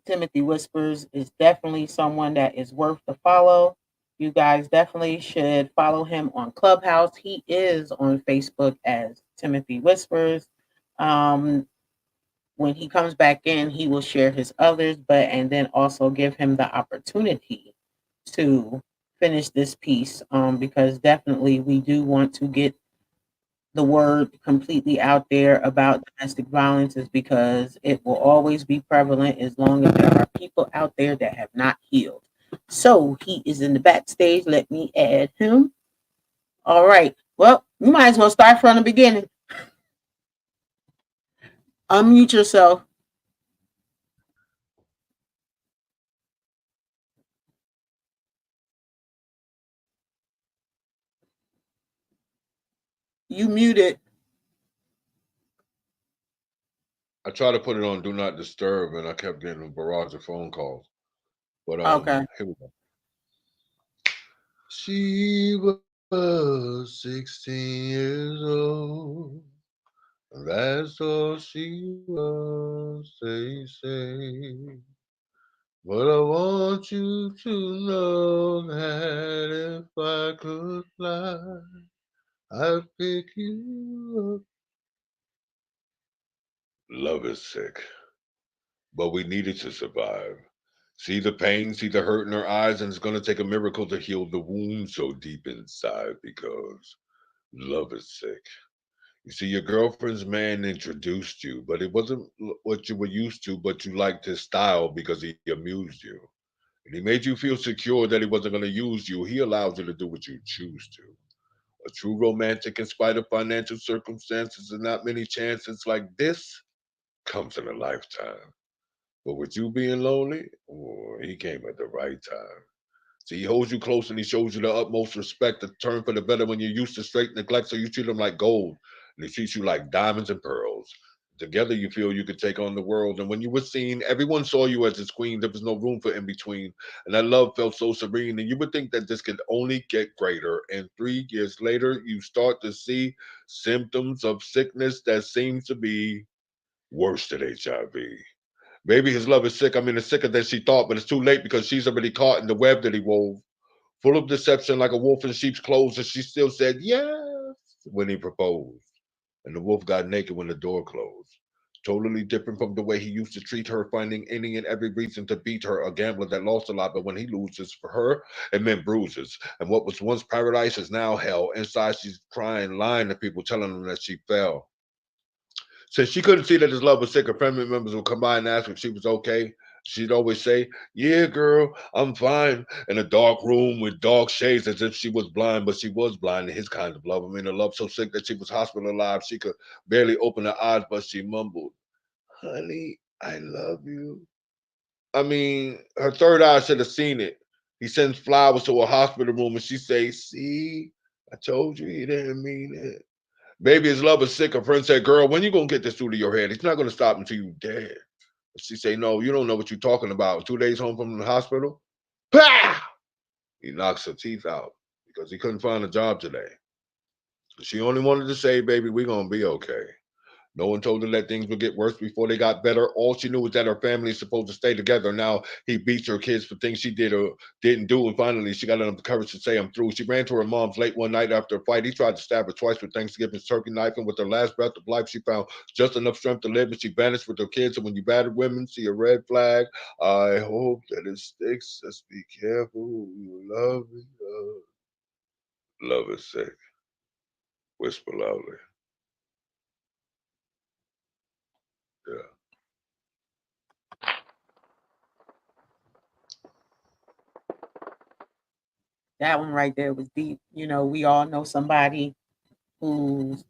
Timothy Whispers is definitely someone that is worth the follow. You guys definitely should follow him on Clubhouse. He is on Facebook as Timothy Whispers. Um, when he comes back in, he will share his others, but and then also give him the opportunity to finish this piece. Because definitely we do want to get the word completely out there about domestic violence is because it will always be prevalent as long as there are people out there that have not healed. So he is in the backstage. Let me add him. All right. Well, you might as well start from the beginning. Unmute yourself. You muted. I tried to put it on Do Not Disturb, and I kept getting a barrage of phone calls. But Okay. here we go. She was 16 years old. That's all she was, they say. But I want you to know that if I could fly, I'd pick you up. Love is sick, but we need it to survive. See the pain, see the hurt in her eyes, and it's going to take a miracle to heal the wound so deep inside because love is sick. You see, your girlfriend's man introduced you, but it wasn't what you were used to, but you liked his style because he amused you. And he made you feel secure that he wasn't going to use you. He allowed you to do what you choose to. A true romantic, in spite of financial circumstances and not many chances like this, comes in a lifetime. But with you being lonely, oh, he came at the right time. See, he holds you close and he shows you the utmost respect, to turn for the better when you're used to straight neglect. So you treat him like gold and he treats you like diamonds and pearls. Together, you feel you could take on the world. And when you were seen, everyone saw you as his queen. There was no room for in between. And that love felt so serene. And you would think that this could only get greater. And 3 years later, you start to see symptoms of sickness that seems to be worse than HIV. Maybe his love is sick. I mean, it's sicker than she thought, but it's too late because she's already caught in the web that he wove, full of deception like a wolf in sheep's clothes. And she still said yes when he proposed. And the wolf got naked when the door closed. Totally different from the way he used to treat her, finding any and every reason to beat her, a gambler that lost a lot. But when he loses for her, it meant bruises. And what was once paradise is now hell. Inside, she's crying, lying to people, telling them that she fell. Since she couldn't see that his love was sick, her family members would come by and ask if she was okay. She'd always say, "Yeah, girl, I'm fine." In a dark room with dark shades, as if she was blind, but she was blind in his kind of love. I mean, a love so sick that she was hospitalized. She could barely open her eyes, but she mumbled, "Honey, I love you." I mean, her third eye should have seen it. He sends flowers to a hospital room, and she says, "See, I told you he didn't mean it." Baby, his love is sick. Her friend said, "Girl, when you gonna get this through to your head? He's not gonna stop until you dead." She say, "No, you don't know what you're talking about. 2 days home from the hospital, bah! He knocks her teeth out because he couldn't find a job today. She only wanted to say, baby, we gonna be okay. No one told her that things would get worse before they got better. All she knew was that her family is supposed to stay together. Now he beats her kids for things she did or didn't do. And finally, she got enough courage to say, I'm through. She ran to her mom's late one night after a fight. He tried to stab her twice with Thanksgiving's turkey knife. And with her last breath of life, she found just enough strength to live. And she vanished with her kids. And when you battered women, see a red flag. I hope that it sticks. Just be careful who you love. Love is sick. Whisper loudly. Yeah. That one right there was deep. We all know somebody who's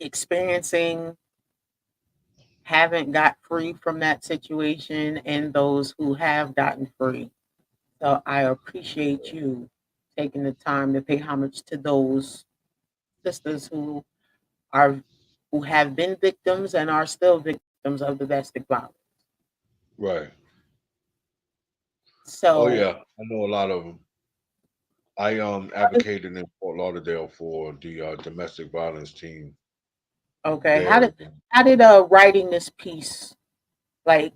experiencing, haven't got free from that situation, and those who have gotten free. So I appreciate you taking the time to pay homage to those sisters are who have been victims and are still victims of domestic violence. Right. Oh So, yeah, I know a lot of them. I advocated in Fort Lauderdale for the domestic violence team okay, how there. did writing this piece, like,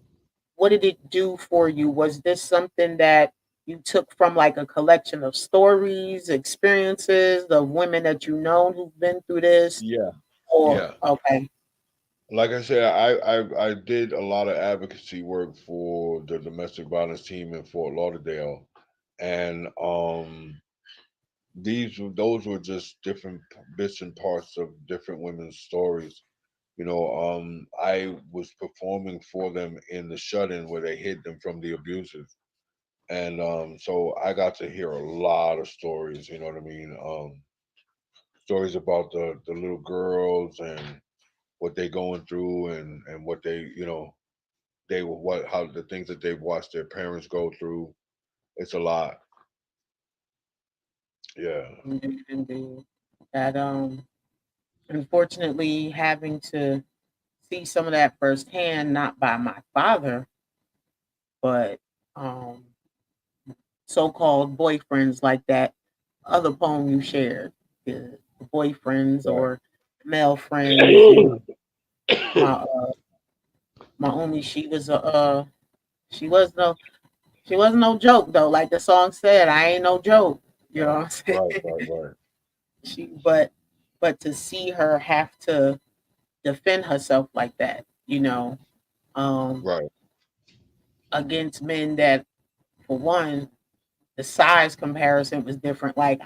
what did it do for you? Was this something that you took from like a collection of stories, experiences of women that you know who've been through this? Yeah, Or yeah. okay, Like I said, I did a lot of advocacy work for the domestic violence team in Fort Lauderdale, and those were just different bits and parts of different women's stories. I was performing for them in the shut-in where they hid them from the abusers. And so I got to hear a lot of stories, you know what I mean? Stories about the little girls and what they going through and what they what how the things that they've watched their parents go through. It's a lot. Yeah. and that unfortunately having to see some of that firsthand, not by my father, but um so-called boyfriends like that other poem you shared, the boyfriends Right. or male friends. My my only she was no she wasn't no joke though. Like the song said, I ain't no joke. You know what I'm Right, saying? right, right. she but to see her have to defend herself like that, um, Right. against men that, for one, the size comparison was different. Like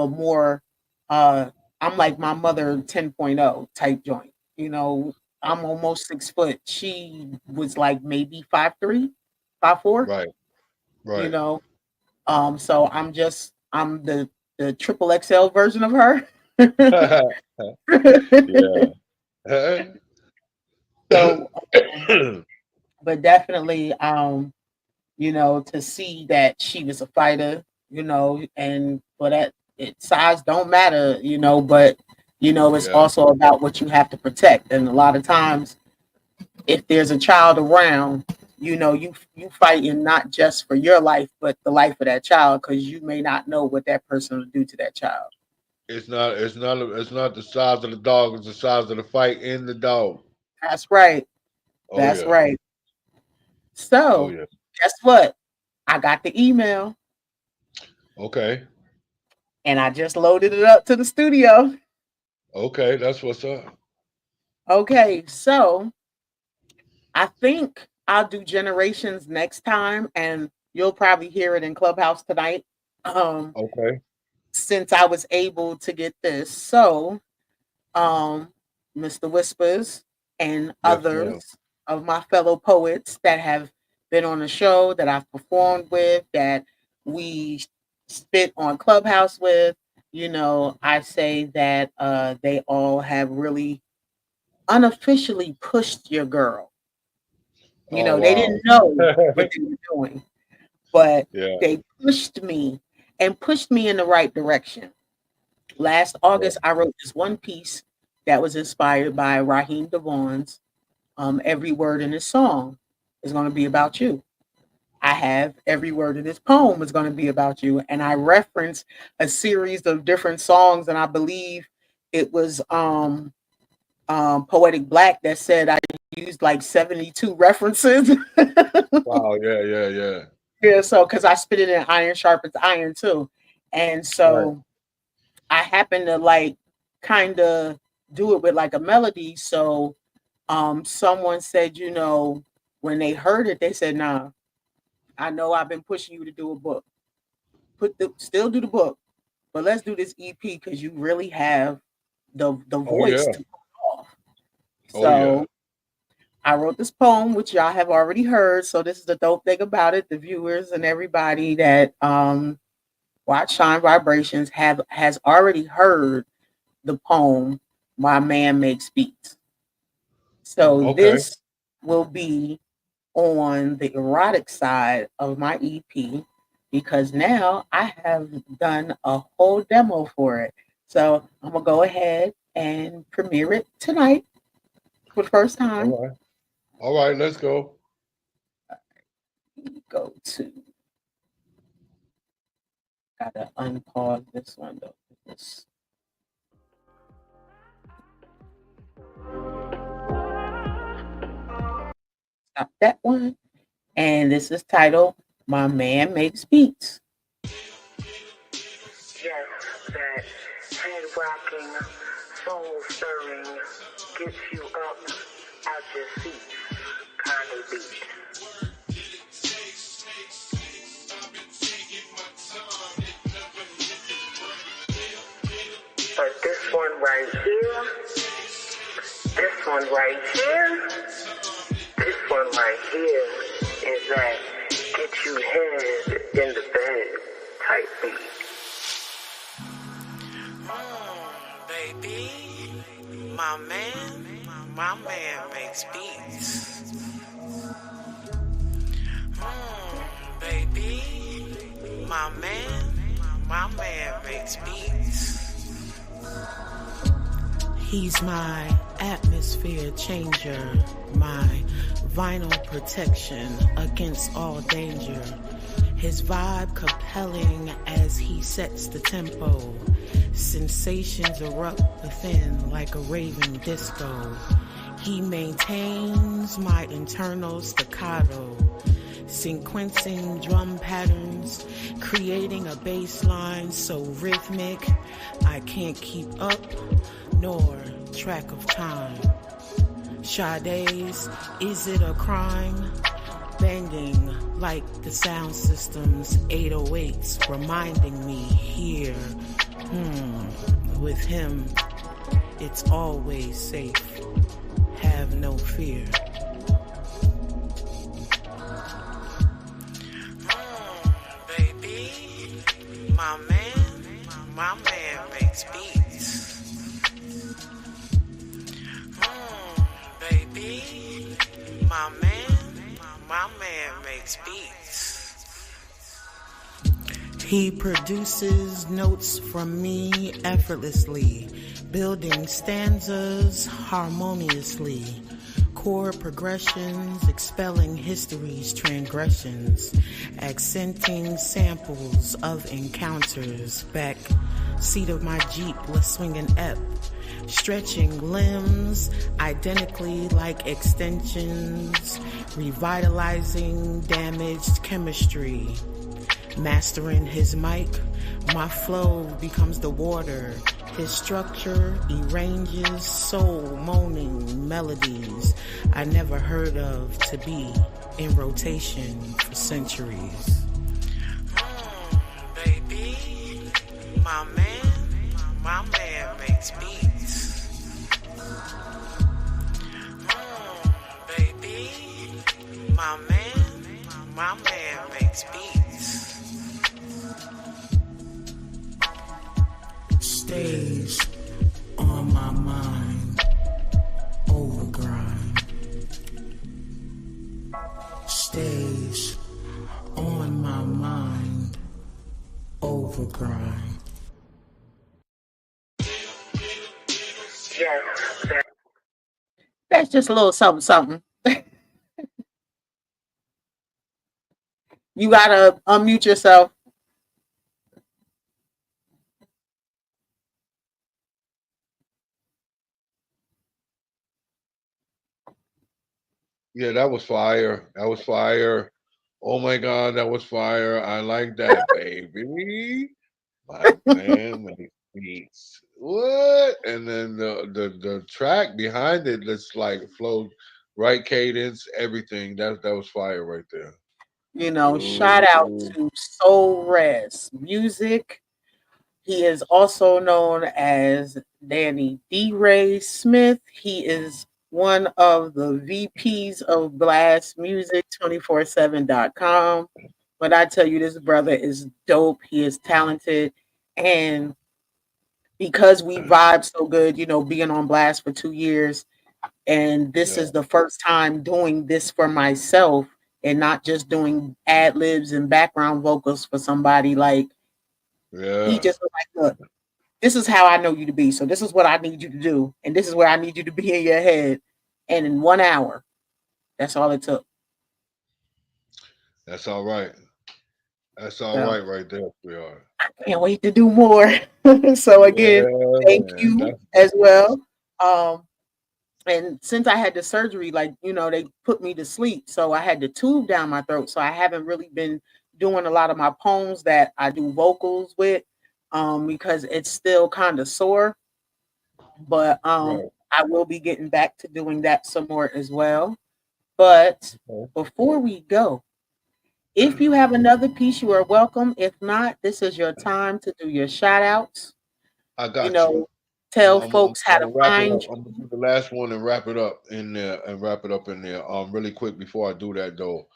more uh I'm like my mother 10.0 type joint. I'm almost 6 foot. She was like maybe 5'3", 5'4", Right. you Right. know. So I'm the triple XL version of her. Yeah. So but definitely to see that she was a fighter, and for that size don't matter, but it's Yeah. also about what you have to protect. And a lot of times if there's a child around, you fighting not just for your life, but the life of that child, because you may not know what that person will do to that child. It's not the size of the dog, it's the size of the fight in the dog. That's right. Oh That's yeah. right. Oh So yeah. guess what? I got the email Okay. and I just loaded it up to the studio. Okay, that's what's up. Okay, so I think I'll do generations next time, and you'll probably hear it in Clubhouse tonight. Um, Okay. since I was able to get this, so um, Mr. Whispers and Yes, ma'am. others, of my fellow poets that have been on the show, that I've performed with, that we spit on Clubhouse with. I say that they all have really unofficially pushed your girl. Oh They wow. didn't know what they were doing, but Yeah. they pushed me and pushed me in the right direction. Last Yeah. August, I wrote this one piece that was inspired by Raheem Devon's Every Word in His Song is going to be about you. I have every word of this poem is going to be about you. And I reference a series of different songs, and I believe it was Poetic Black that said I used like 72 references. Wow. Yeah. Yeah. Yeah. Yeah, so because I spit it in iron sharpens iron too. And Right. so I happen to like kind of do it with like a melody. So someone said, when they heard it, they said, nah, I know I've been pushing you to do a book. Still do the book, but let's do this EP because you really have the Oh voice yeah. to pull off. Oh yeah. So I wrote this poem, which y'all have already heard. So this is the dope thing about it. The viewers and everybody that watch Shine Vibrations has already heard the poem My Man Makes Beats. So Okay. this will be on the erotic side of my EP because now I have done a whole demo for it. So I'm gonna go ahead and premiere it tonight for the first time. All right. All right. Let's go. Go to gotta unpause this one though. This, stop that one. And this is titled My Man Makes Beats. Yes, that head rocking, soul stirring, gets you up out your seat kind of beat. But this one right here, this one right here, this one right here is that get you head in the bed type beat. Baby, my man makes beats. Baby, my man makes beats. He's my atmosphere changer, my vinyl protection against all danger. His vibe compelling as he sets the tempo. Sensations erupt within like a raving disco. He maintains my internal staccato, sequencing drum patterns, creating a bass line so rhythmic I can't keep up nor track of time. Sade's Is It a Crime? Banging like the sound system's 808s, reminding me here, with him, it's always safe. Have no fear. Baby, my man makes beats. Baby, my man makes beats. He produces notes from me effortlessly, building stanzas harmoniously, chord progressions expelling history's transgressions, accenting samples of encounters. Back seat of my Jeep, let's swing an ep, stretching limbs identically like extensions, revitalizing damaged chemistry. Mastering his mic, my flow becomes the water. His structure arranges soul moaning melodies I never heard of to be in rotation for centuries. Baby, my man makes beats. Baby, makes beats. Stays on my mind, overgrind. Stays on my mind, overgrind. Yes, that That's just a little something, something. You gotta unmute yourself. Yeah, that was fire. That was fire. Oh my God, that was fire. I like that, baby. My man makes beats. What? And then the track behind it that's like flow, right cadence, everything. That was fire right there. Shout out Ooh, to Soul Res Music. He is also known as Danny D. Ray Smith. He is one of the VPs of Blast Music 247.com. But I tell you, this brother is dope. He is talented. And because we vibe so good, being on Blast for 2 years, and this yeah, is the first time doing this for myself and not just doing ad libs and background vocals for somebody. Like, he yeah. just was like, look, this is how I know you to be. So this is what I need you to do. And this is where I need you to be in your head. And in 1 hour, that's all it took. That's all right. That's all So right right there, sweetheart. I can't wait to do more. So again, Yeah, thank man. you That's as nice. well. Um, and since I had the surgery, like, they put me to sleep. So I had the tube down my throat. So I haven't really been doing a lot of my poems that I do vocals with, because it's still kind of sore. But Right. I will be getting back to doing that some more as well. But Okay. before we go, if you have another piece, you are welcome. If not, this is your time to do your shout outs. I You got you. know, tell folks how I'm to gonna wrap it find up. I'm you. gonna do the last one and wrap it up in there and wrap it up in there. Really quick before I do that though,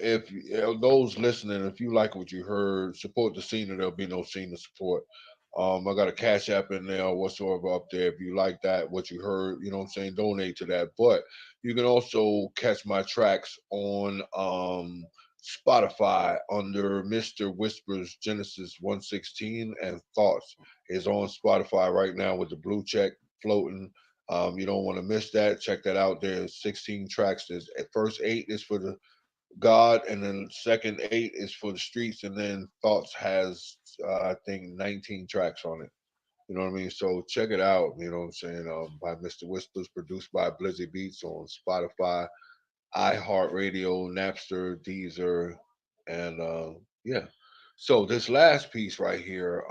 if those listening, if you like what you heard, support the scene, or there'll be no scene to support. I got a cash app in there or whatsoever up there. If you like that, what you heard, you know what I'm saying, donate to that. But you can also catch my tracks on Spotify under Mr. Whispers Genesis 116 and Thoughts is on Spotify right now with the blue check floating. You don't want to miss that. Check that out. There's 16 tracks. There's first eight is for the God, and then second eight is for the streets, and then Thoughts has I think 19 tracks on it. You know what I mean? So check it out. You know what I'm saying? By Mr. Whispers, produced by Blizzy Beats on Spotify, iHeartRadio, Napster, Deezer, and yeah. So this last piece right here,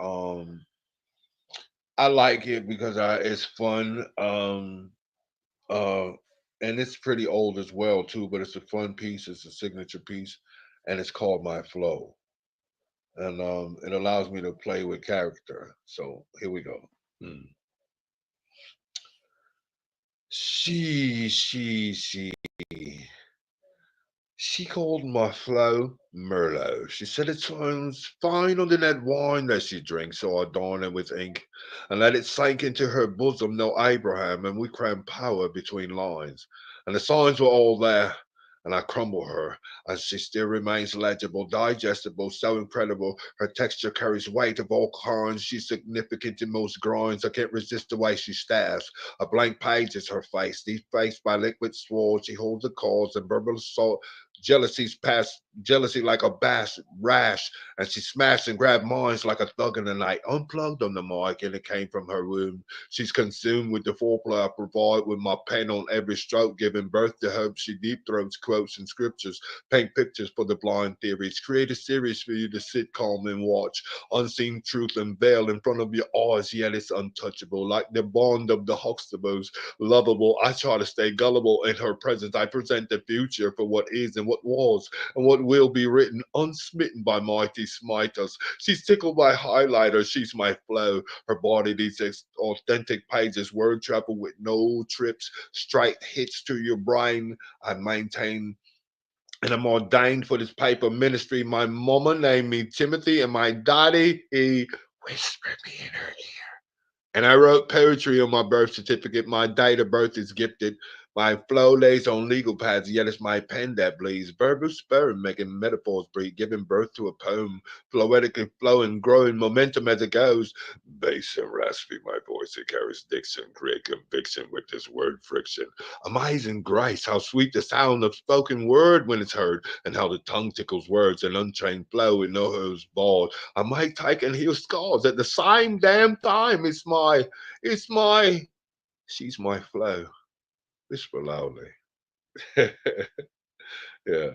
I like it because it's fun. Uh, and it's pretty old as well too, but it's a fun piece. It's a signature piece, and it's called My Flow, and it allows me to play with character. So here we go. Hmm. She. She called my flow Merlot. She said it sounds finer than that wine that she drinks, so I adorn it with ink and let it sink into her bosom. No Abraham, and we cram power between lines. And the signs were all there, and I crumble her, and she still remains legible, digestible, so incredible. Her texture carries weight of all kinds. She's significant in most grinds. I can't resist the way she stares. A blank page is her face, defaced by liquid sword. She holds the cause and verbal assault. Jealousy's past jealousy like a bass rash, and she smashed and grabbed mines like a thug in the night. Unplugged on the mic, and it came from her womb. She's consumed with the foreplay I provide with my pen on every stroke, giving birth to hope. She deep throats quotes and scriptures, paint pictures for the blind theories, create a series for you to sit calm and watch. Unseen truth unveiled in front of your eyes, yet it's untouchable, like the bond of the Huxtables. Lovable, I try to stay gullible in her presence. I present the future for what is and what was and what will be written, unsmitten by mighty smiters. She's tickled by highlighters, she's my flow. Her body, these authentic pages, word travel with no trips, straight hits to your brain. I maintain and I'm ordained for this paper ministry. My mama named me Timothy, and my daddy, he whispered me in her ear. And I wrote poetry on my birth certificate. My date of birth is gifted. My flow lays on legal pads, yet it's my pen that bleeds. Verbal sperm making metaphors breed, giving birth to a poem, poetically flowing, growing momentum as it goes. Bass and raspy, my voice, it carries diction, create conviction with this word friction. Amazing grace, how sweet the sound of spoken word when it's heard, and how the tongue tickles words and untrained flow with no hose ball. I might take and heal scars at the same damn time. It's my, she's my flow. Whisper loudly. Yeah.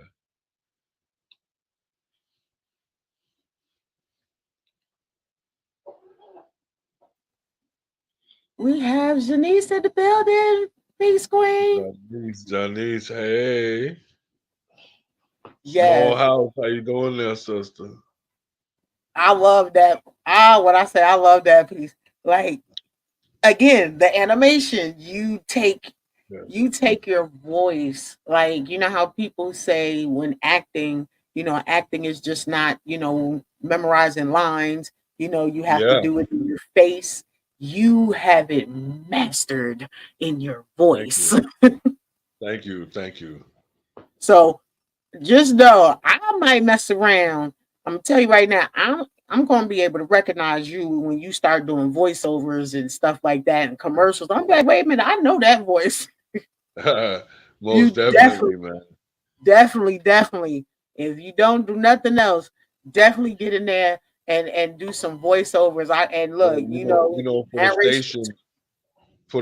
We have Janice in the building. Peace, Queen. Janice, hey. Small Yes, house, how you doing there, sister? I love that. When I say I love that piece, like again, the animation, Yeah. you take your voice, like you know how people say when acting, acting is just not, memorizing lines, you have to Yeah. do it in your face. You have it mastered in your Thank voice. you. Thank you. Thank you. So just know I might mess around. I'm gonna tell you right now, I'm gonna be able to recognize you when you start doing voiceovers and stuff like that and commercials. I'm like, wait a minute, I know that voice. Most You definitely, definitely, man. definitely. If you don't do nothing else, definitely get in there and do some voiceovers. I and Well, look, for the narration.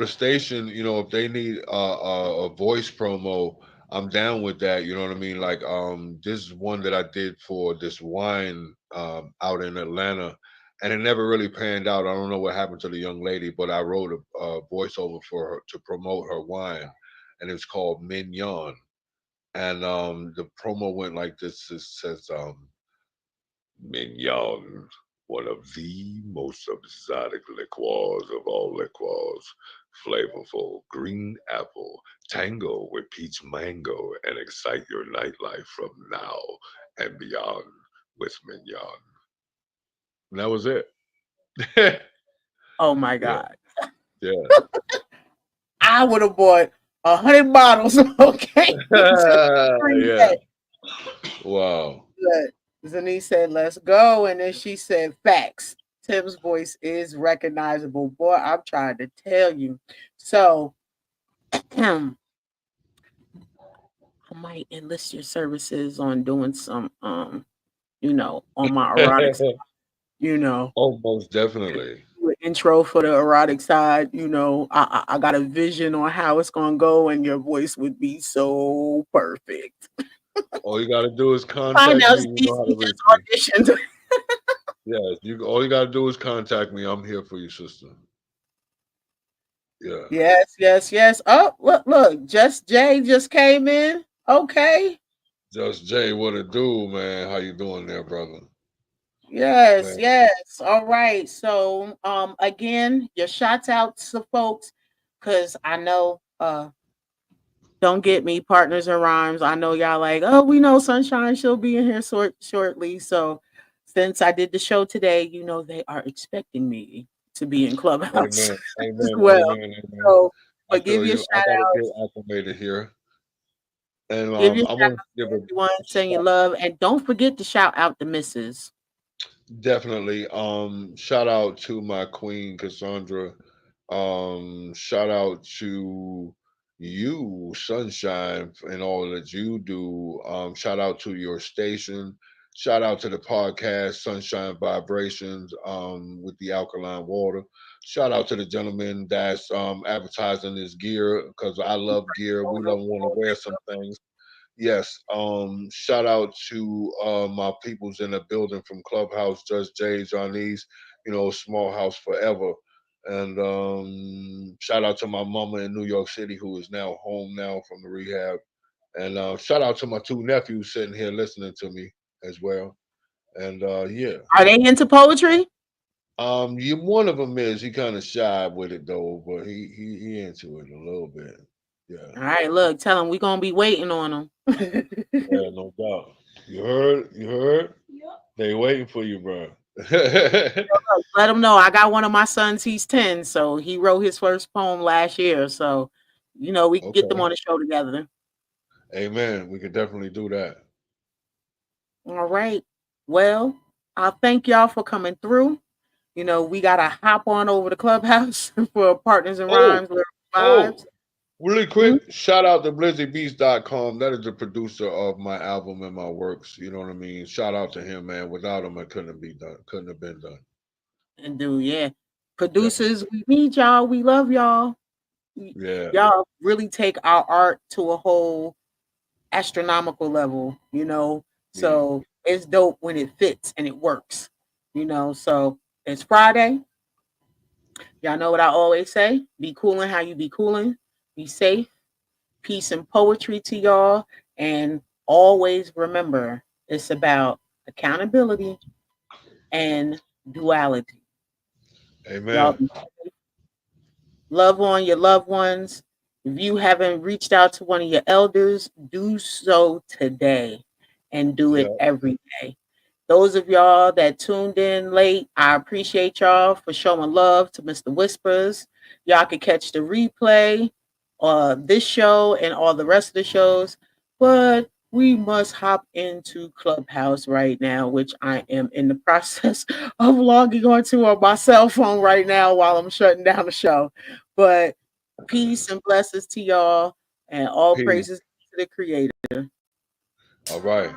station, if they need a voice promo, I'm down with that. You know what I mean? Like this is one that I did for this wine out in Atlanta, and it never really panned out. I don't know what happened to the young lady, but I wrote a voiceover for her to promote her wine, and it's called Mignon. And the promo went like this. It says Mignon, one of the most exotic liqueurs of all liqueurs. Flavorful green apple, tango with peach mango, and excite your nightlife from now and beyond with Mignon. And that was it. Yeah, Oh my God. yeah. I would have bought 100 bottles, okay? Just to drink Yeah. that. Wow. But Zanice said, let's go. And then she said, facts. Tim's voice is recognizable. Boy, I'm trying to tell you. So I might enlist your services on doing some on my erotic side, you know. Oh, most definitely. Do an intro for the erotic side, I got a vision on how it's gonna go, and your voice would be so perfect. All you gotta do is Find contact out me. You know how to he reach me. just auditioned. Yes, you. All you gotta do is contact me. I'm here for you, sister. Yeah. Yes, yes, yes. Oh, look, Just Jay just came in. Okay. Just Jay, what it do, man? How you doing there, brother? Yes, Man, yes. All right. So, again, your shouts out to folks, cause I know, don't get me partners in rhymes. I know y'all like, oh, we know Sunshine. She'll be in here shortly. So, since I did the show today, they are expecting me to be in Clubhouse amen, as amen, well. amen, amen. So, I but give feel your you. I shout gotta get outs. acclimated here, and Give your I shout want to give a everyone saying you shout. love, and don't forget to shout out the missus. Definitely. Shout out to my queen Cassandra. Shout out to you, Sunshine, and all that you do. Shout out to your station. Shout out to the podcast Sunshine Vibrations with the alkaline water. Shout out to the gentleman that's advertising his gear because I love gear. We love want to wear some things. Yes. Shout out to my peoples in the building from Clubhouse, Judge Jay, Johnny's, Small House Forever. And shout out to my mama in New York City who is now home now from the rehab. And shout out to my two nephews sitting here listening to me as well. And yeah. Are they into poetry? One of them is he kind of shy with it though, but he into it a little bit. Yeah. All right, look, tell him we're gonna be waiting on him. Yeah, no doubt. You heard? You heard? They waiting for you, bro. Okay. Let him know I got one of my sons. He's 10, so he wrote his first poem last year. So, we can get them on the show together. Amen. We can definitely do that. All right. Well, I'll thank y'all for coming through. We gotta hop on over to Clubhouse for Partners in Oh, Rhymes Lyrical oh, Vibes. really Mhm. quick, shout out to BlizzyBeats.com. That is the producer of my album and my works. You know what I mean? Shout out to him, man. Without him, it couldn't have been done. Couldn't have been done. And do, yeah. Definitely. Producers, we need y'all. We love y'all. Yeah. Y'all really take our art to a whole astronomical level, Yeah. So it's dope when it fits and it works, So it's Friday. Y'all know what I always say: be cooling how you be cooling, be safe, peace and poetry to y'all, and always remember it's about accountability and duality. Y'all Amen. love on your loved ones. If you haven't reached out to one of your elders, do so today and do it Yeah. every day. Those of y'all that tuned in late, I appreciate y'all for showing love to Mr. Whispers. Y'all can catch the replay, this show and all the rest of the shows. But we must hop into Clubhouse right now, which I am in the process of logging onto on my cell phone right now while I'm shutting down the show. But peace and blessings to y'all, and all Peace. praises to the Creator. All right.